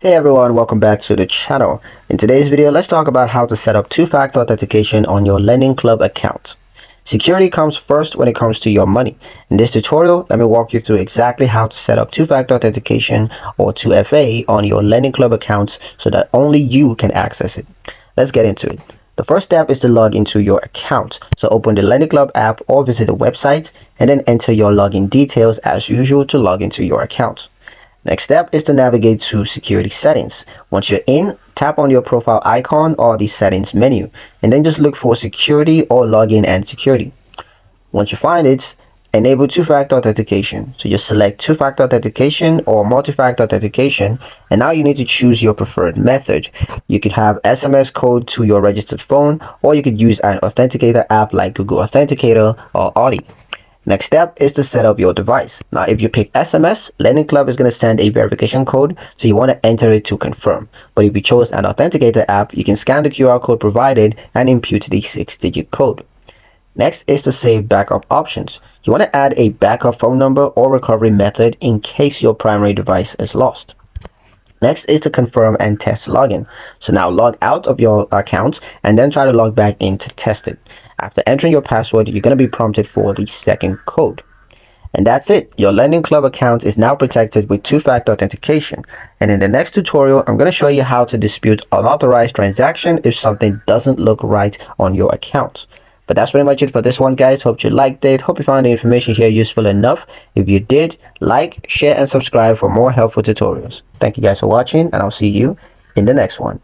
Hey everyone, welcome back to the channel. In today's video, let's talk about how to set up two-factor authentication on your Lendingclub account. Security comes first when it comes to your money. In this tutorial, let me walk you through exactly how to set up two-factor authentication or 2FA on your Lendingclub account so that only you can access it. Let's get into it. The first step is to log into your account. So open the Lendingclub app or visit the website and then enter your login details as usual to log into your account. Next step is to navigate to security settings. Once you're in, tap on your profile icon or the settings menu, and then just look for security or login and security. Once you find it, enable two-factor authentication. So just select two-factor authentication or multi-factor authentication, and now you need to choose your preferred method. You could have SMS code to your registered phone, or you could use an authenticator app like Google Authenticator or Audi. Next step is to set up your device. Now, if you pick SMS, Lendingclub is going to send a verification code, so you want to enter it to confirm. But if you chose an authenticator app, you can scan the QR code provided and input the 6-digit code. Next is to save backup options. You want to add a backup phone number or recovery method in case your primary device is lost. Next is to confirm and test login. So now log out of your account and then try to log back in to test it. After entering your password, you're going to be prompted for the second code. And that's it. Your Lendingclub account is now protected with two-factor authentication. And in the next tutorial, I'm going to show you how to dispute unauthorized transaction if something doesn't look right on your account. But that's pretty much it for this one, guys. Hope you liked it. Hope you found the information here useful enough. If you did, like, share, and subscribe for more helpful tutorials. Thank you guys for watching, and I'll see you in the next one.